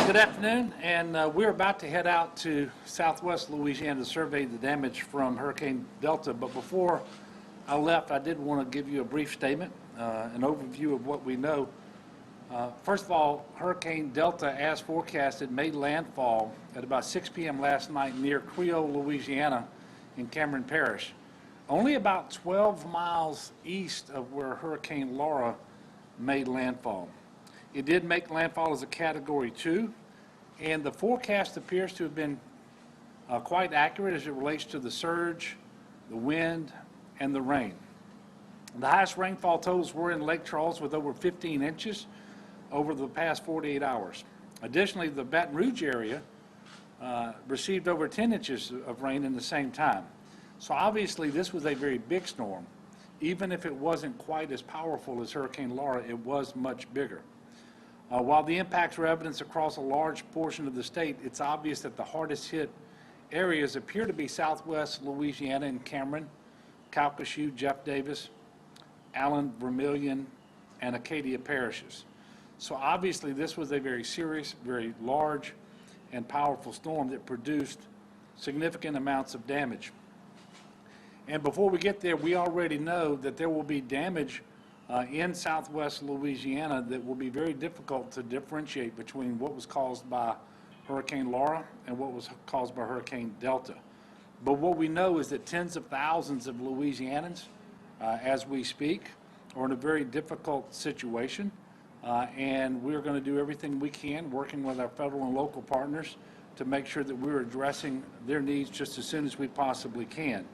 Good afternoon, and we're about to head out to southwest Louisiana to survey the damage from Hurricane Delta. But before I left, I did want to give you a brief statement, an overview of what we know. First of all, Hurricane Delta, as forecasted, made landfall at about 6 p.m. last night near Creole, Louisiana in Cameron Parish, only about 12 miles east of where Hurricane Laura made landfall. It did make landfall as a Category 2, and the forecast appears to have been quite accurate as it relates to the surge, the wind, and the rain. The highest rainfall totals were in Lake Charles with over 15 inches over the past 48 hours. Additionally, the Baton Rouge area received over 10 inches of rain in the same time. So obviously this was a very big storm. Even if it wasn't quite as powerful as Hurricane Laura, it was much bigger. While the impacts were evident across a large portion of the state, it's obvious that the hardest hit areas appear to be southwest Louisiana and Cameron, Calcasieu, Jeff Davis, Allen, Vermilion, and Acadia parishes. So obviously this was a very serious, very large, and powerful storm that produced significant amounts of damage. And before we get there, we already know that there will be damage in southwest Louisiana that will be very difficult to differentiate between what was caused by Hurricane Laura and what was caused by Hurricane Delta. But what we know is that tens of thousands of Louisianans, as we speak, are in a very difficult situation, and we're going to do everything we can, working with our federal and local partners, to make sure that we're addressing their needs just as soon as we possibly can.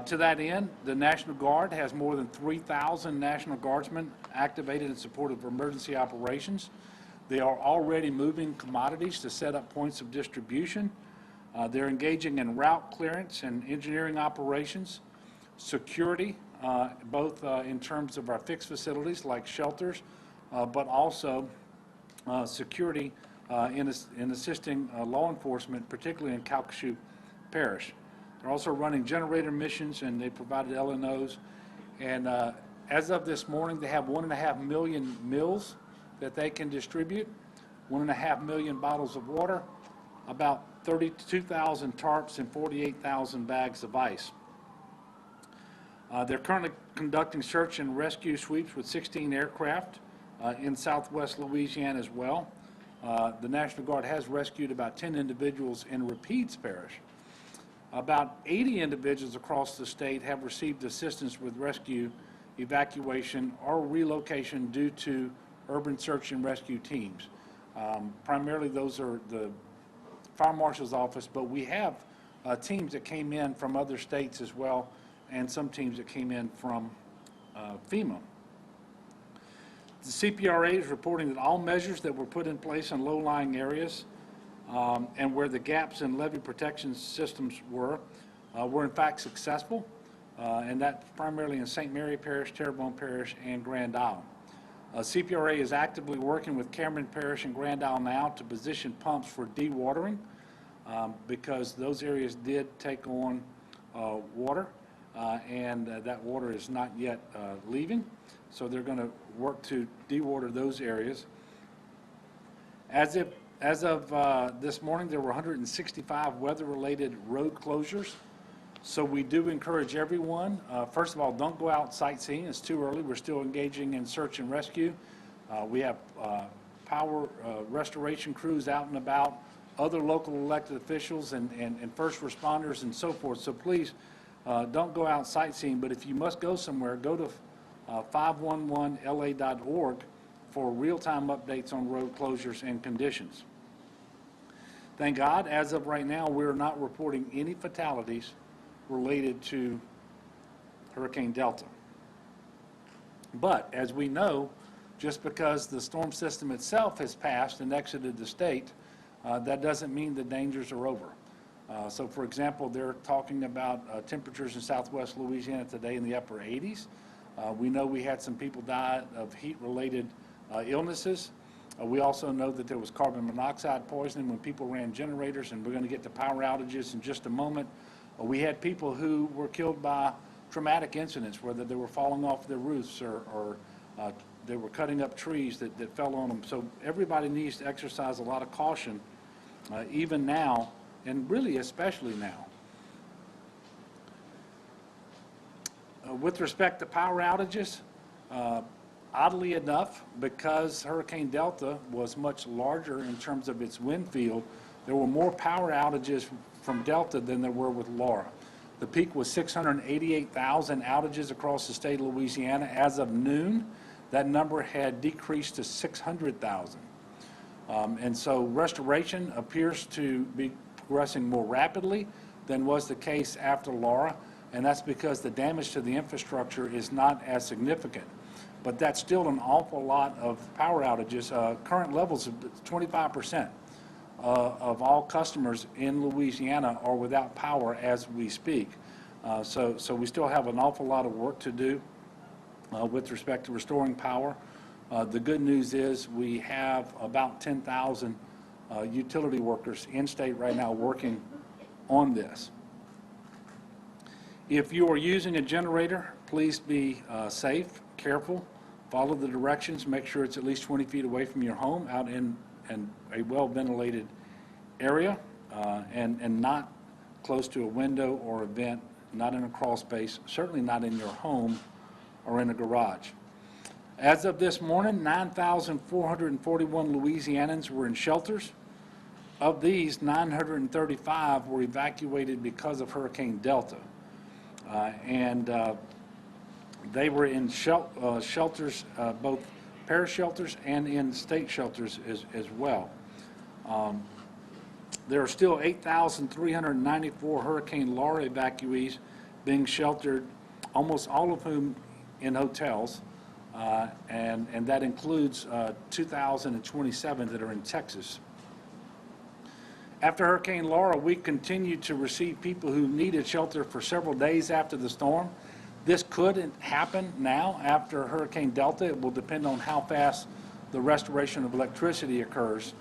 To that end, the National Guard has more than 3,000 National Guardsmen activated in support of emergency operations. They are already moving commodities to set up points of distribution. They're engaging in route clearance and engineering operations, security, both in terms of our fixed facilities like shelters, but also security in assisting law enforcement, particularly in Calcasieu Parish. They're also running generator missions, and they provided LNOs. And as of this morning, they have 1.5 million meals that they can distribute, 1.5 million bottles of water, about 32,000 tarps, and 48,000 bags of ice. They're currently conducting search and rescue sweeps with 16 aircraft in southwest Louisiana as well. The National Guard has rescued about 10 individuals in Rapides Parish. About 80 individuals across the state have received assistance with rescue, evacuation, or relocation due to urban search and rescue teams. Primarily those are the Fire Marshal's office, but we have teams that came in from other states as well, and some teams that came in from FEMA. The CPRA is reporting that all measures that were put in place in low-lying areas and where the gaps in levee protection systems were in fact successful, and that's primarily in St. Mary Parish, Terrebonne Parish, and Grand Isle. CPRA is actively working with Cameron Parish and Grand Isle now to position pumps for dewatering because those areas did take on water, and that water is not yet leaving, so they're going to work to dewater those areas. As of this morning, there were 165 weather-related road closures. So we do encourage everyone, first of all, don't go out sightseeing. It's too early. We're still engaging in search and rescue. We have power restoration crews out and about, other local elected officials and first responders and so forth. So please don't go out sightseeing. But if you must go somewhere, go to 511la.org for real-time updates on road closures and conditions. Thank God, as of right now, we're not reporting any fatalities related to Hurricane Delta. But as we know, just because the storm system itself has passed and exited the state, that doesn't mean the dangers are over. So for example, they're talking about temperatures in southwest Louisiana today in the upper 80s. We know we had some people die of heat-related illnesses. We also know that there was carbon monoxide poisoning when people ran generators, and we're going to get to power outages in just a moment. We had people who were killed by traumatic incidents, whether they were falling off their roofs or they were cutting up trees that fell on them. So everybody needs to exercise a lot of caution, even now, and really especially now. With respect to power outages, oddly enough, because Hurricane Delta was much larger in terms of its wind field, there were more power outages from Delta than there were with Laura. The peak was 688,000 outages across the state of Louisiana. As of noon, that number had decreased to 600,000. And so restoration appears to be progressing more rapidly than was the case after Laura, and that's because the damage to the infrastructure is not as significant. But that's still an awful lot of power outages. Current levels of 25% of all customers in Louisiana are without power as we speak. So we still have an awful lot of work to do with respect to restoring power. The good news is we have about 10,000 utility workers in state right now working on this. If you are using a generator, please be safe, careful, follow the directions, make sure it's at least 20 feet away from your home, out in a well-ventilated area, and not close to a window or a vent, not in a crawl space, certainly not in your home or in a garage. As of this morning, 9,441 Louisianans were in shelters. Of these, 935 were evacuated because of Hurricane Delta. They were in shelters, both parish shelters and in state shelters as well. There are still 8,394 Hurricane Laura evacuees being sheltered, almost all of whom in hotels, and that includes 2,027 that are in Texas. After Hurricane Laura, we continued to receive people who needed shelter for several days after the storm. This could happen now after Hurricane Delta. It will depend on how fast the restoration of electricity occurs.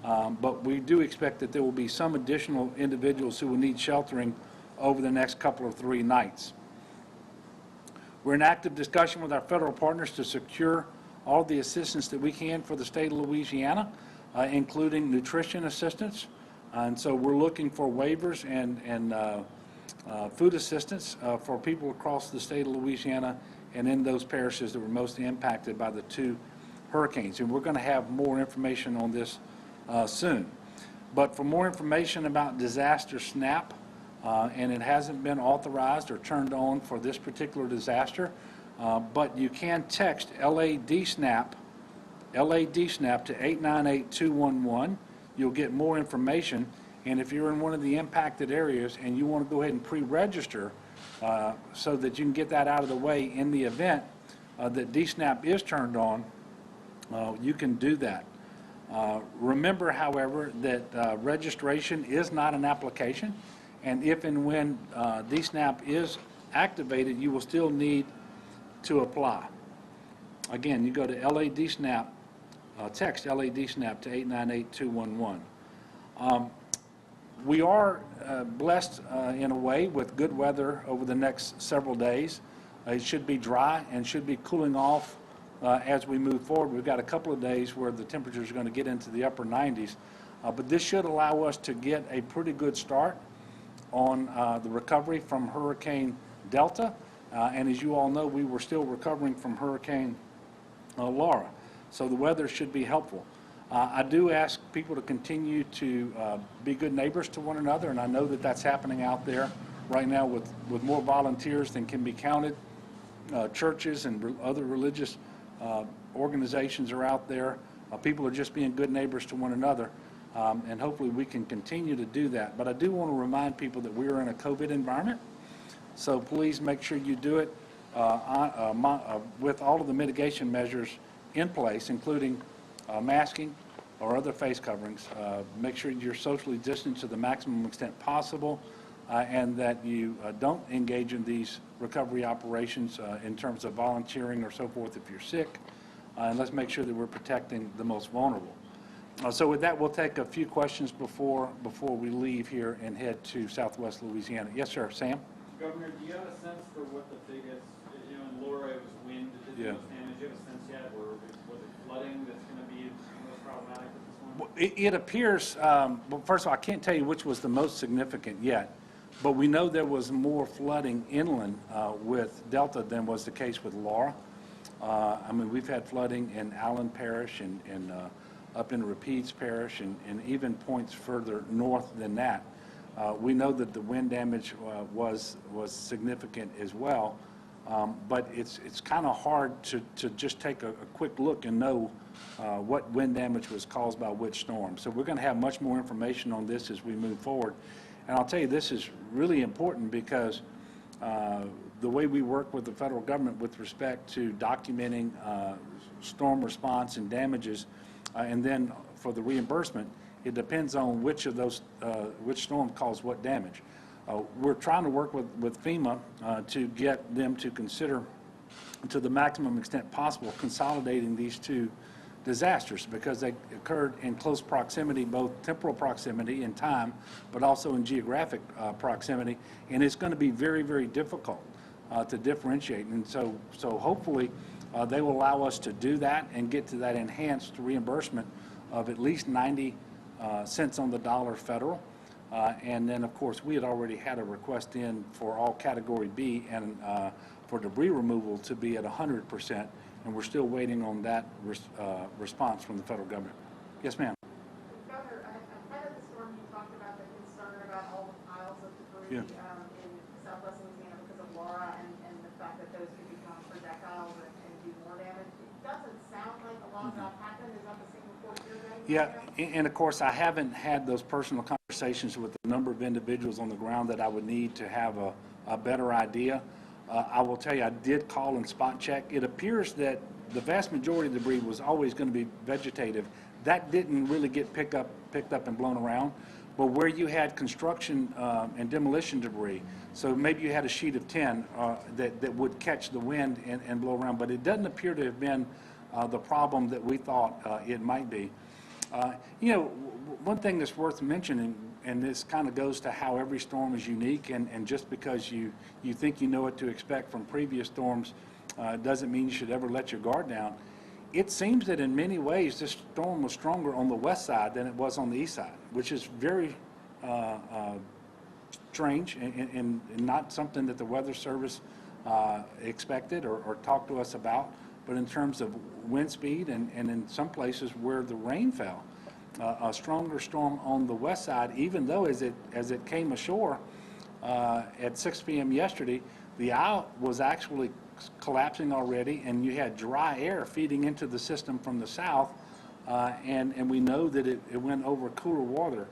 But we do expect that there will be some additional individuals who will need sheltering over the next couple of 3 nights. We're in active discussion with our federal partners to secure all the assistance that we can for the state of Louisiana, including nutrition assistance. And so we're looking for waivers and food assistance for people across the state of Louisiana and in those parishes that were most impacted by the 2 hurricanes. And we're going to have more information on this soon. But for more information about Disaster SNAP, and it hasn't been authorized or turned on for this particular disaster, but you can text LAD-SNAP to 898-211. You'll get more information, and if you're in one of the impacted areas and you want to go ahead and pre-register so that you can get that out of the way in the event that DSNAP is turned on, you can do that. Remember, however, that registration is not an application, and if and when DSNAP is activated, you will still need to apply. Again, you go to LAD-SNAP, text LAD-SNAP to 898-211. We are blessed in a way with good weather over the next several days. It should be dry and should be cooling off as we move forward. We've got a couple of days where the temperatures are going to get into the upper 90s, but this should allow us to get a pretty good start on the recovery from Hurricane Delta. And as you all know, we were still recovering from Hurricane Laura. So the weather should be helpful. I do ask people to continue to be good neighbors to one another, and I know that that's happening out there right now with more volunteers than can be counted. Churches and other religious organizations are out there. People are just being good neighbors to one another, and hopefully we can continue to do that. But I do want to remind people that we are in a COVID environment, so please make sure you do it with all of the mitigation measures in place, including masking or other face coverings. Make sure you're socially distanced to the maximum extent possible, and that you don't engage in these recovery operations in terms of volunteering or so forth if you're sick. And let's make sure that we're protecting the most vulnerable. So with that, we'll take a few questions before we leave here and head to Southwest Louisiana. Yes, sir. Sam? Governor, do you have a sense for what the biggest, in Laura it was wind that did the most damage? damage? Do you have a sense yet, or was it flooding that's going to be most problematic with this one? Well, it appears, well, first of all, I can't tell you which was the most significant yet, but we know there was more flooding inland with Delta than was the case with Laura. I mean, we've had flooding in Allen Parish and up in Rapides Parish and even points further north than that. We know that the wind damage was significant as well, but it's kind of hard to just take a quick look and know what wind damage was caused by which storm. So we're going to have much more information on this as we move forward. And I'll tell you, this is really important because the way we work with the federal government with respect to documenting storm response and damages, and then for the reimbursement, it depends on which of those, which storm caused what damage. We're trying to work with FEMA to get them to consider, to the maximum extent possible, consolidating these two disasters because they occurred in close proximity, both temporal proximity in time, but also in geographic proximity, and it's going to be very, very difficult to differentiate. And so hopefully they will allow us to do that and get to that enhanced reimbursement of at least 90 cents on the dollar federal. And then, of course, we had already had a request in for all Category B and for debris removal to be at 100%, and we're still waiting on that response from the federal government. Yes, ma'am. Governor, ahead of the storm, you talked about the concern about all the piles of debris in southwest Louisiana because of Laura and the fact that those could become projectiles and do more damage. It doesn't sound like a lot of that happened. Is that the same report you're getting? Yeah, and of course, I haven't had those personal conversations with the number of individuals on the ground that I would need to have a better idea. I will tell you, I did call and spot check. It appears that the vast majority of the debris was always going to be vegetative. That didn't really get picked up and blown around. But where you had construction and demolition debris, so maybe you had a sheet of tin that would catch the wind and blow around, but it doesn't appear to have been the problem that we thought it might be. You know, one thing that's worth mentioning, and this kind of goes to how every storm is unique, and just because you think you know what to expect from previous storms doesn't mean you should ever let your guard down. It seems that in many ways this storm was stronger on the west side than it was on the east side, which is very strange and not something that the Weather Service expected or talked to us about. But in terms of wind speed and in some places where the rain fell, a stronger storm on the west side, even though as it came ashore at 6 p.m. yesterday, the eye was actually collapsing already, and you had dry air feeding into the system from the south, and we know that it went over cooler water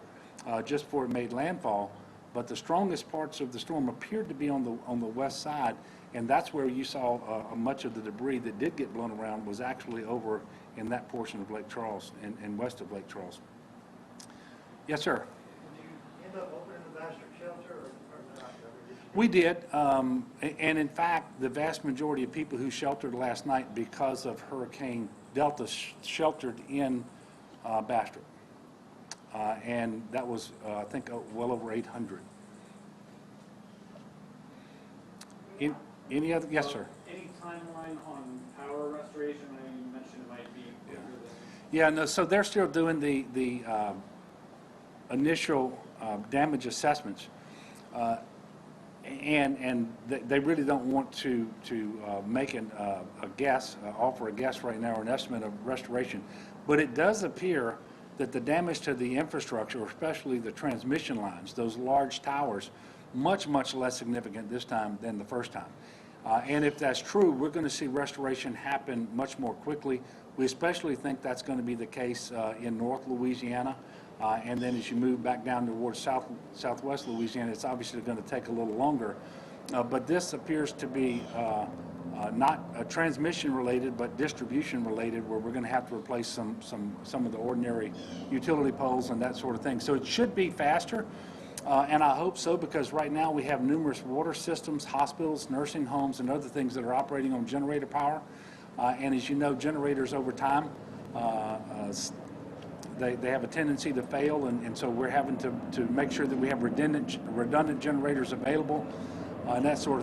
just before it made landfall. But the strongest parts of the storm appeared to be on the west side, and that's where you saw much of the debris that did get blown around was actually over in that portion of Lake Charles and west of Lake Charles. Yes, sir. Did you end up opening the bastard shelter or not? We did, and in fact, the vast majority of people who sheltered last night because of Hurricane Delta sheltered in Bastrop. And that was, I think, well over 800. Any other? Yes, sir. Any timeline on power restoration? I know you mentioned it might be quicker than... Yeah, no, so they're still doing the initial damage assessments. And they really don't want to make a guess, offer a guess right now or an estimate of restoration. But it does appear that the damage to the infrastructure, especially the transmission lines, those large towers, much, much less significant this time than the first time. And if that's true, we're going to see restoration happen much more quickly. We especially think that's going to be the case in North Louisiana. And then as you move back down towards southwest Louisiana, it's obviously going to take a little longer. But this appears to be not transmission related, but distribution related, where we're going to have to replace some of the ordinary utility poles and that sort of thing. So it should be faster, and I hope so, because right now we have numerous water systems, hospitals, nursing homes, and other things that are operating on generator power. And as you know, generators over time, they have a tendency to fail, and so we're having to make sure that we have redundant generators available and that sort of thing.